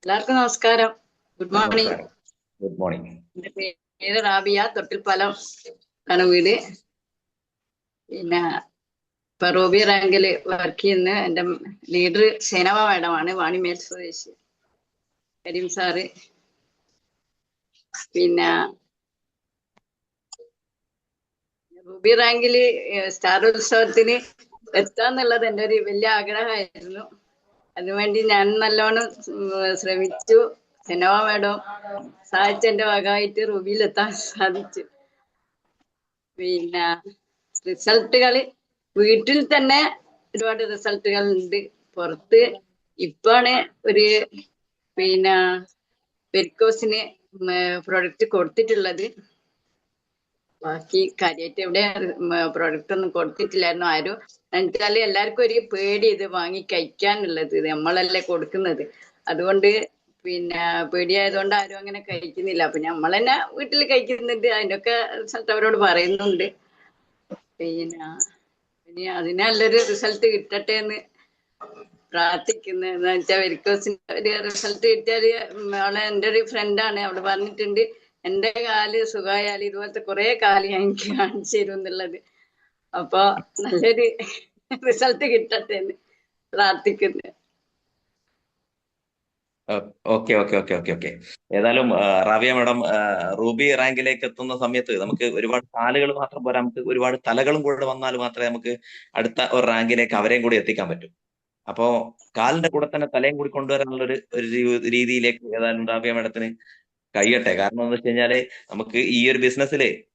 എല്ലാവർക്കും നമസ്കാരം. Good morning. നമസ്കാരം. Good morning. എന്റെ പേര് റാബിയ, തൊട്ടിൽപ്പാലം ആണ് വീട്. പിന്നെ ഇപ്പൊ റൂബി റാങ്കിൽ വർക്ക് ചെയ്യുന്ന എന്റെ ലീഡർ സേനവ മാഡമാണ്, വാണിമേൽ സ്വദേശി കരീം സാറ്. പിന്നെ റൂബി റാങ്കില് സ്റ്റാർ ഉത്സവത്തിന് എത്താന്നുള്ളത് എൻ്റെ ഒരു വലിയ ആഗ്രഹമായിരുന്നു. അതിനുവേണ്ടി ഞാൻ നല്ലോണം ശ്രമിച്ചു. സേനവ മാഡം സഹായിച്ചെന്റെ ഭാഗമായിട്ട് റൂബിയിൽ എത്താൻ സാധിച്ചു. പിന്നെ റിസൾട്ടുകൾ വീട്ടിൽ തന്നെ ഒരുപാട് റിസൾട്ടുകൾ ഉണ്ട്. പുറത്ത് ഇപ്പാണ് ഒരു പിന്നെ വെരിക്കോസിന് പ്രൊഡക്റ്റ് കൊടുത്തിട്ടുള്ളത്. ബാക്കി കാര്യമായിട്ട് എവിടെ പ്രൊഡക്റ്റ് ഒന്നും കൊടുത്തിട്ടില്ലായിരുന്നു ആരും. എന്നുവെച്ചാല് എല്ലാവർക്കും ഒരു പേടി ഇത് വാങ്ങി കഴിക്കാനുള്ളത്, നമ്മളല്ലേ കൊടുക്കുന്നത്. അതുകൊണ്ട് പിന്നെ പേടിയായതുകൊണ്ട് ആരും അങ്ങനെ കഴിക്കുന്നില്ല. അപ്പൊ നമ്മൾ തന്നെ വീട്ടിൽ കഴിക്കുന്നുണ്ട്. അതിനൊക്കെ റിസൾട്ട് അവരോട് പറയുന്നുണ്ട്. പിന്നെ ഇനി അതിന് നല്ലൊരു റിസൾട്ട് കിട്ടട്ടെ എന്ന് പ്രാർത്ഥിക്കുന്നത്. എന്ന് വെച്ചാൽ വെരിക്കോസിന്റെ ഒരു റിസൾട്ട് കിട്ടിയാല് അവളെ എൻ്റെ ഒരു ഫ്രണ്ടാണ്, അവള് പറഞ്ഞിട്ടുണ്ട് എന്റെ കാല് സുഖമായാൽ ഇതുപോലത്തെ കുറെ കാല് ഞാൻ എനിക്ക് കാണിച്ചു തരും എന്നുള്ളത്. അപ്പൊ നല്ലൊരു റിസൾട്ട് കിട്ടട്ടെ എന്ന് പ്രാർത്ഥിക്കുന്നു. Okay okay okay okay okay. ഏതായാലും റാവിയ മാഡം റൂബി റാങ്കിലേക്ക് എത്തുന്ന സമയത്ത് നമുക്ക് ഒരുപാട് കാലുകൾ മാത്രം പോരാ, നമുക്ക് ഒരുപാട് തലകളും കൂടെ വന്നാൽ മാത്രമേ നമുക്ക് അടുത്ത ഒരു റാങ്കിലേക്ക് അവരെയും കൂടി എത്തിക്കാൻ പറ്റൂ. അപ്പോ കാലിന്റെ കൂടെ തന്നെ തലയും കൂടി കൊണ്ടുവരാനുള്ള ഒരു രീതിയിലേക്ക് ഏതായാലും റാവിയ മാഡത്തിന് കഴിയട്ടെ. കാരണം എന്ന് വെച്ച് കഴിഞ്ഞാല് നമുക്ക് ഈ ഒരു ബിസിനസ്സില്